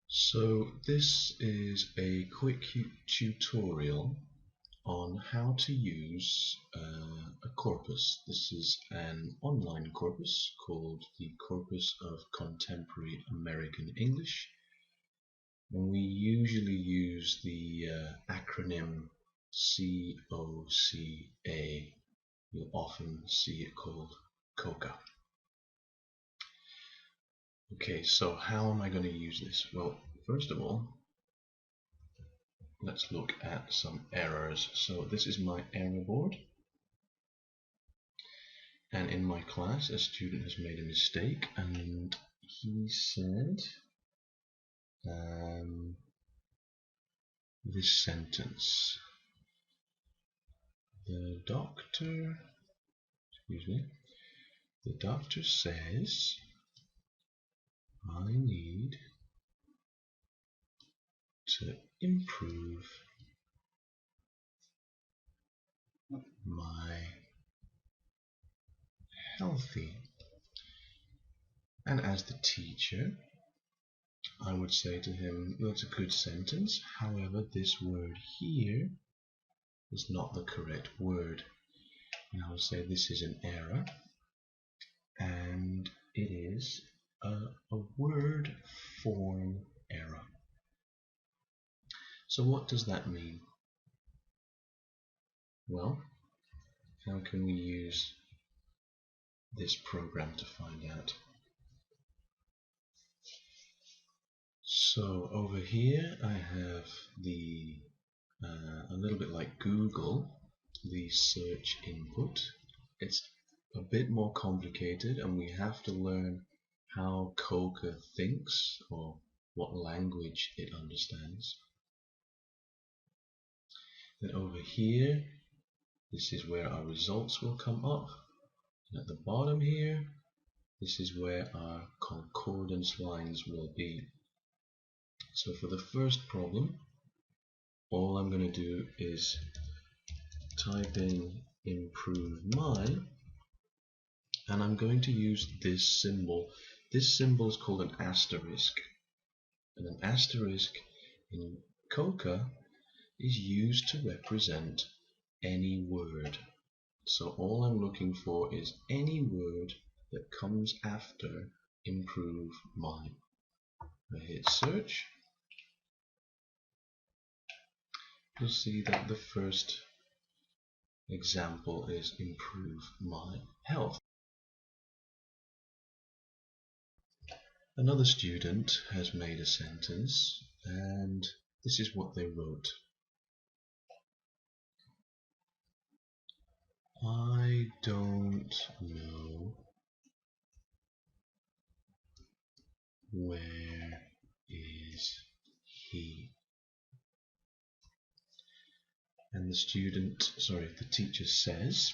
So this is a quick tutorial on how to use a corpus. This is an online corpus called the Corpus of Contemporary American English, and we usually use the acronym COCA. You'll often see it called COCA. Okay, so how am I going to use this? Well, first of all, let's look at some errors. So this is my error board, and in my class a student has made a mistake and he said this sentence: the doctor says I need to improve my healthy. And as the teacher, I would say to him, that's a good sentence, however this word here is not the correct word. And I would say this is an error, and it is a word form error. So what does that mean? Well, how can we use this program to find out? So over here I have the a little bit like Google, the search input. It's a bit more complicated and we have to learn how COCA thinks, or what language it understands. Then over here, this is where our results will come up, and at the bottom here, this is where our concordance lines will be. So for the first problem, all I'm going to do is type in improve my, and I'm going to use this symbol. This symbol is called an asterisk, and an asterisk in COCA is used to represent any word. So all I'm looking for is any word that comes after improve my. I hit search. You'll see that the first example is improve my health. Another student has made a sentence, and this is what they wrote: I don't know where is he. And the teacher says,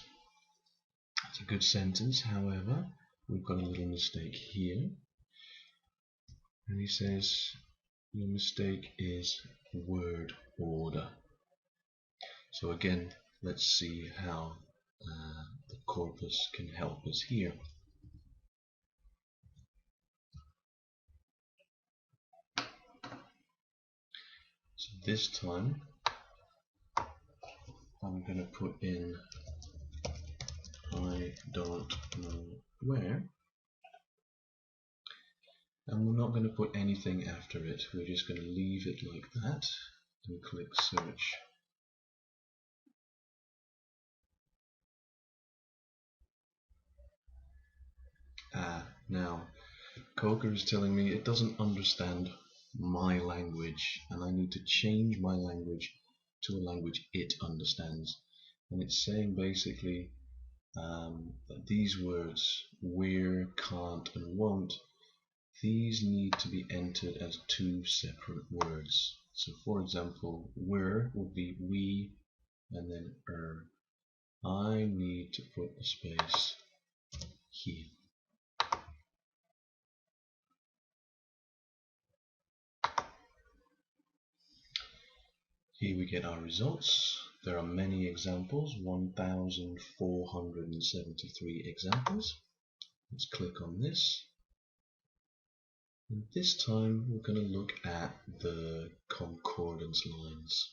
it's a good sentence, however, we've got a little mistake here. And he says, your mistake is word order. So again, let's see how the corpus can help us here. So this time, I'm going to put in I don't know where, and we're not going to put anything after it. We're just going to leave it like that and click search. Now COCA is telling me it doesn't understand my language, and I need to change my language to a language it understands. And it's saying basically that these words, where, can't, and won't, these need to be entered as two separate words. So for example, where would be we and then I need to put a space here. Here we get our results. There are many examples, 1,473 examples. Let's click on this. And this time we're going to look at the concordance lines.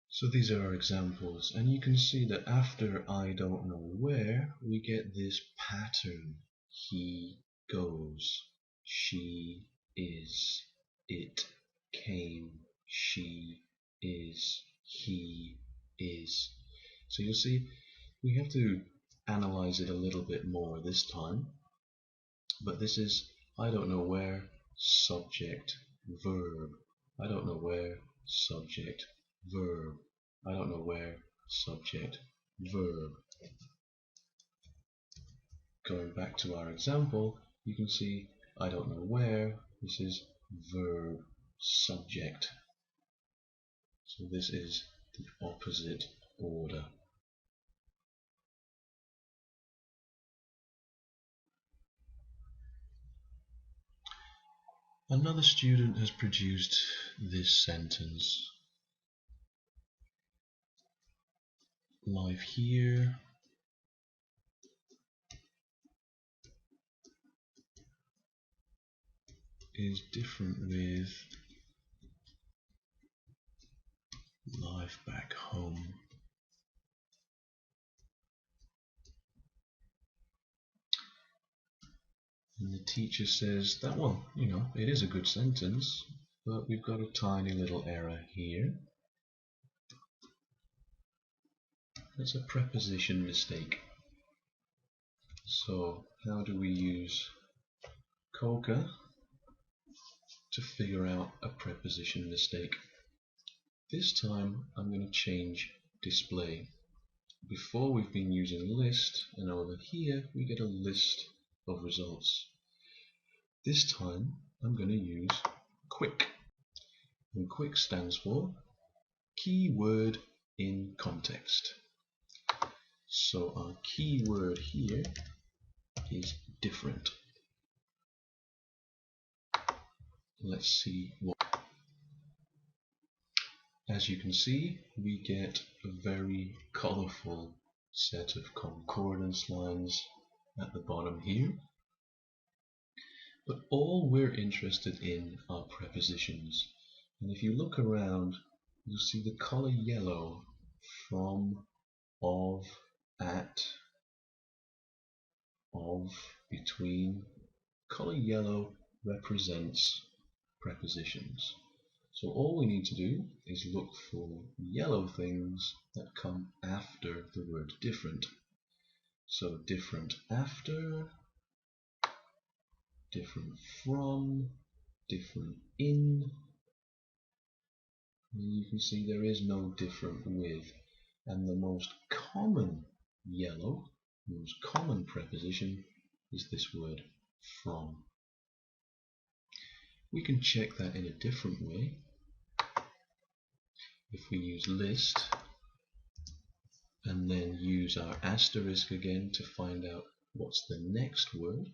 So these are our examples, and you can see that after I don't know where, we get this pattern. He goes, she is, it came, she is, he is. So you'll see we have to analyze it a little bit more this time, but this is I don't know where, subject, verb. I don't know where, subject, verb. I don't know where, subject, verb. Going back to our example, you can see I don't know where, this is verb, subject. So this is the opposite order. Another student has produced this sentence. Life here is different with life back home. And the teacher says that, well, it is a good sentence, but we've got a tiny little error here. It's a preposition mistake. So how do we use COCA to figure out a preposition mistake? This time I'm going to change display. Before we've been using list, and over here we get a list of results. This time I'm going to use quick. And quick stands for keyword in context. So our keyword here is different. Let's see what. As you can see, we get a very colorful set of concordance lines at the bottom here. But all we're interested in are prepositions. And if you look around, you'll see the color yellow from, of, at, of, between. Color yellow represents prepositions. So all we need to do is look for yellow things that come after the word different. So different after, different from, different in. And you can see there is no different with. And the most common yellow, most common preposition is this word from. We can check that in a different way. If we use list and then use our asterisk again to find out what's the next word,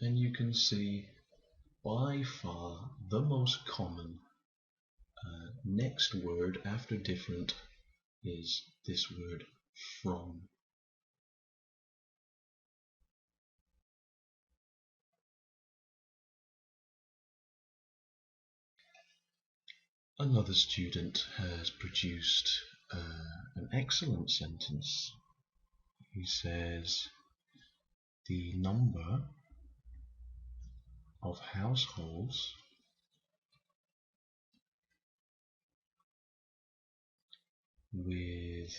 and you can see by far the most common next word after different is this word from. Another student has produced an excellent sentence. He says the number of households with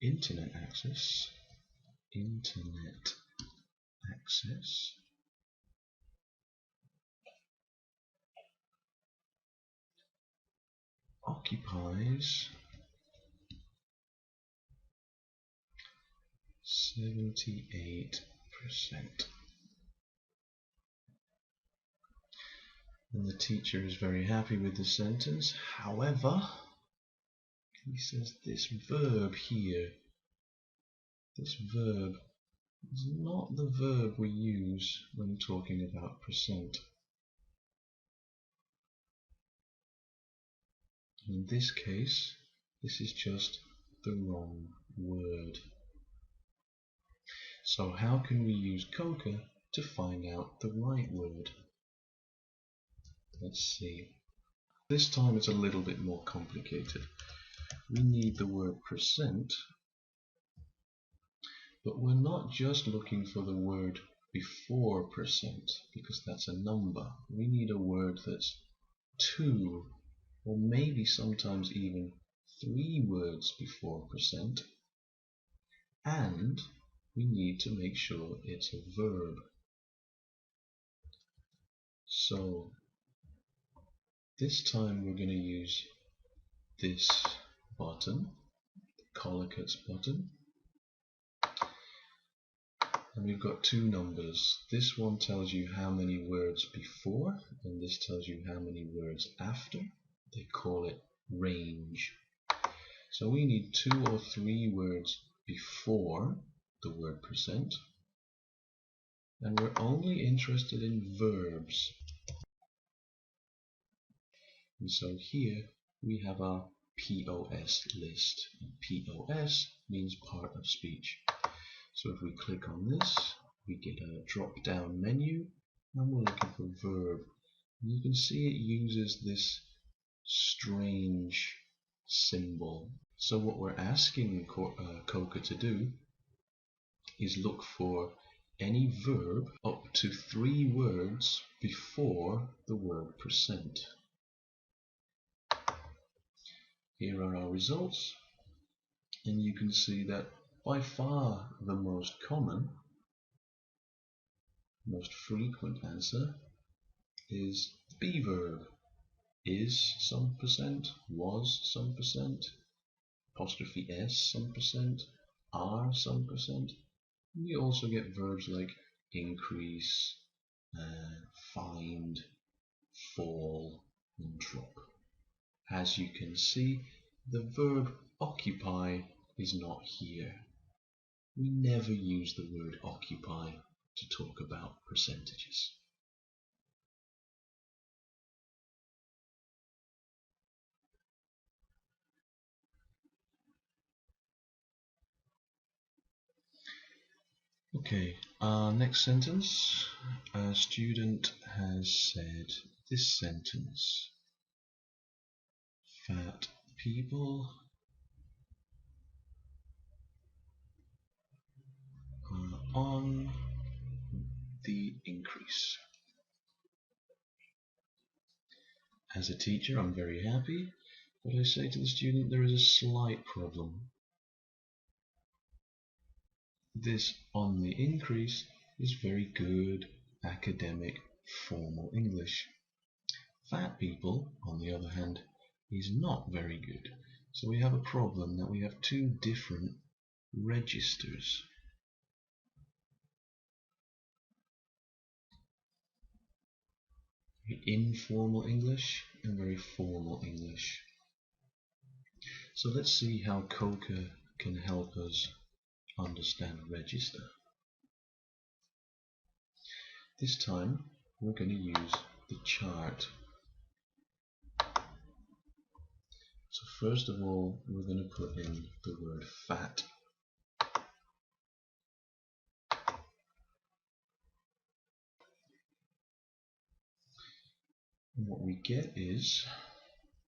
internet access occupies 78%. And the teacher is very happy with the sentence. However, he says this verb here, this verb is not the verb we use when talking about percent. In this case, this is just the wrong word. So how can we use COCA to find out the right word? Let's see. This time it's a little bit more complicated. We need the word percent, but we're not just looking for the word before percent, because that's a number. We need a word that's 2 or maybe sometimes even 3 words before percent, and we need to make sure it's a verb. So this time we're going to use this button, the collocates button, and we've got 2 numbers. This one tells you how many words before, and this tells you how many words after. They call it range. So we need 2 or 3 words before the word percent, and we're only interested in verbs. And so here we have our POS list. And POS means part of speech. So if we click on this, we get a drop down menu, and we're looking for verb. And you can see it uses this strange symbol. So what we're asking COCA to do is look for any verb up to 3 words before the word percent. Here are our results, and you can see that by far the most common, most frequent answer is be verb. Is some percent, was some percent, apostrophe s some percent, are some percent. We also get verbs like increase, find, fall, and drop. As you can see, the verb occupy is not here. We never use the word occupy to talk about percentages. Okay, next sentence. A student has said this sentence: fat people are on the increase. As a teacher, I'm very happy, but I say to the student there is a slight problem. This on the increase is very good academic formal English. Fat people, on the other hand, is not very good. So we have a problem that we have 2 different registers. Very informal English and very formal English. So let's see how COCA can help us understand register. This time we're going to use the chart. So first of all, we're going to put in the word fat. And what we get is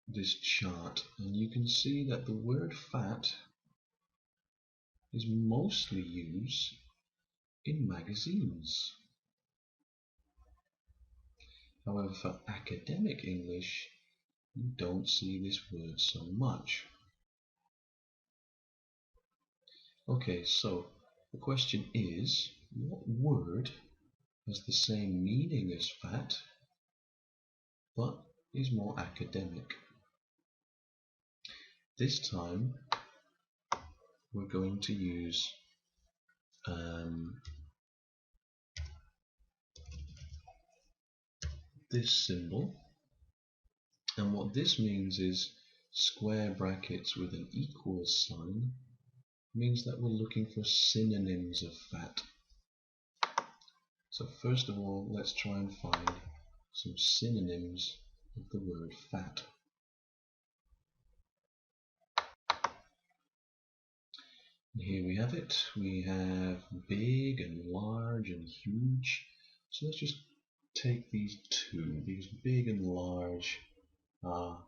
this chart, and you can see that the word fat is mostly used in magazines. However, for academic English, you don't see this word so much. Okay, so the question is, what word has the same meaning as fat, but is more academic? This time, we're going to use this symbol, and what this means is square brackets with an equal sign means that we're looking for synonyms of fat. So first of all, let's try and find some synonyms of the word fat. Here we have it. We have big and large and huge. So let's just take these two. These big and large are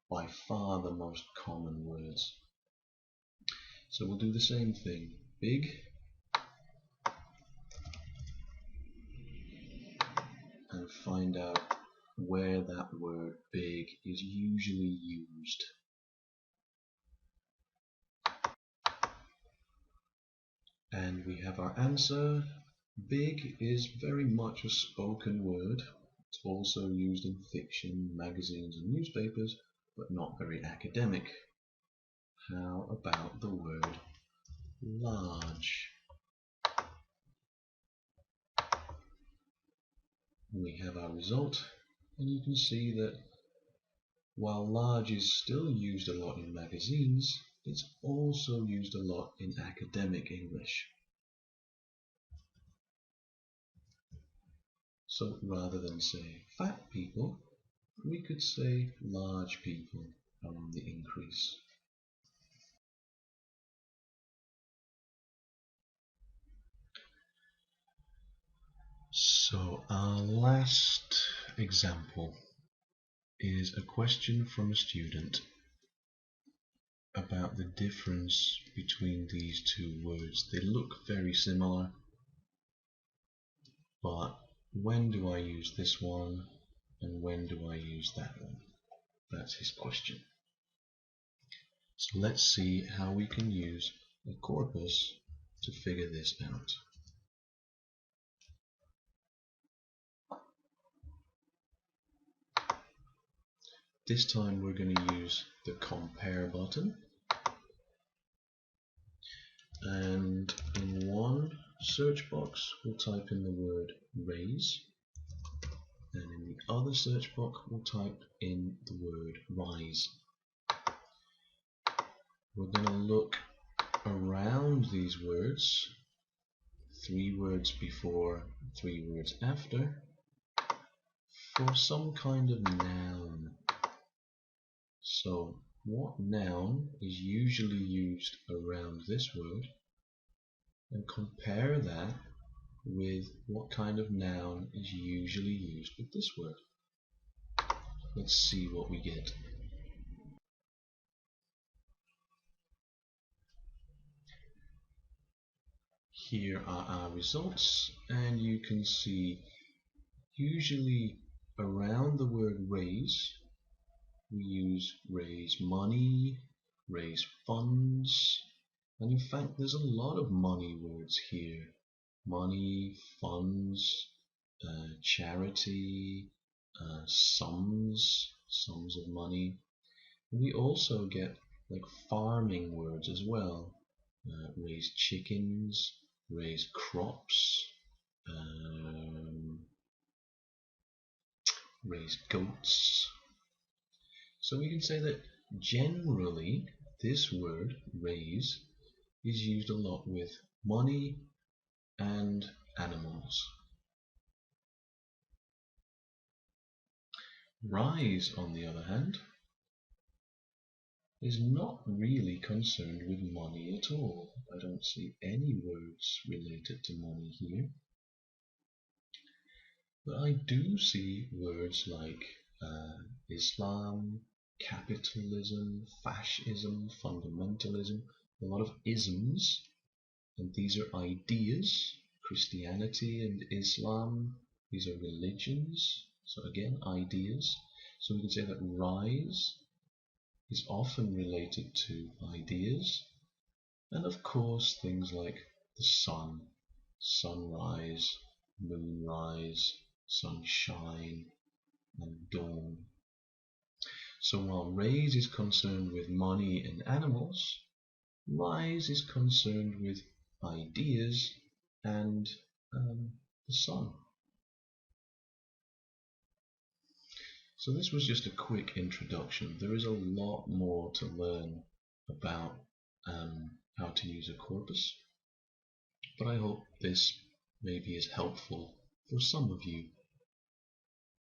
by far the most common words. So we'll do the same thing. Big and find out where that word big is usually used. And we have our answer. Big is very much a spoken word. It's also used in fiction, magazines and newspapers, but not very academic. How about the word large? We have our result, and you can see that while large is still used a lot in magazines, it's also used a lot in academic English. So rather than say fat people, we could say large people are on the increase. So our last example is a question from a student about the difference between these two words. They look very similar, but when do I use this one and when do I use that one? That's his question. So let's see how we can use a corpus to figure this out. This time we're going to use the compare button, and in one search box we'll type in the word raise, and in the other search box we'll type in the word rise. We're going to look around these words, 3 words before, 3 words after, for some kind of noun. So what noun is usually used around this word, and compare that with what kind of noun is usually used with this word. Let's see what we get. Here are our results, and you can see usually around the word raise we use raise money, raise funds, and in fact there's a lot of money words here. Money, funds, charity, sums of money. And we also get like farming words as well. Raise chickens, raise crops, raise goats. So we can say that generally this word raise is used a lot with money and animals. Rise, on the other hand, is not really concerned with money at all. I don't see any words related to money here. But I do see words like Islam, capitalism, fascism, fundamentalism, a lot of isms, and these are ideas. Christianity and Islam, these are religions, so again ideas. So we can say that rise is often related to ideas, and of course things like the sun, sunrise, moonrise, sunshine, and dawn. So while raise is concerned with money and animals, rise is concerned with ideas and the sun. So this was just a quick introduction. There is a lot more to learn about how to use a corpus, but I hope this maybe is helpful for some of you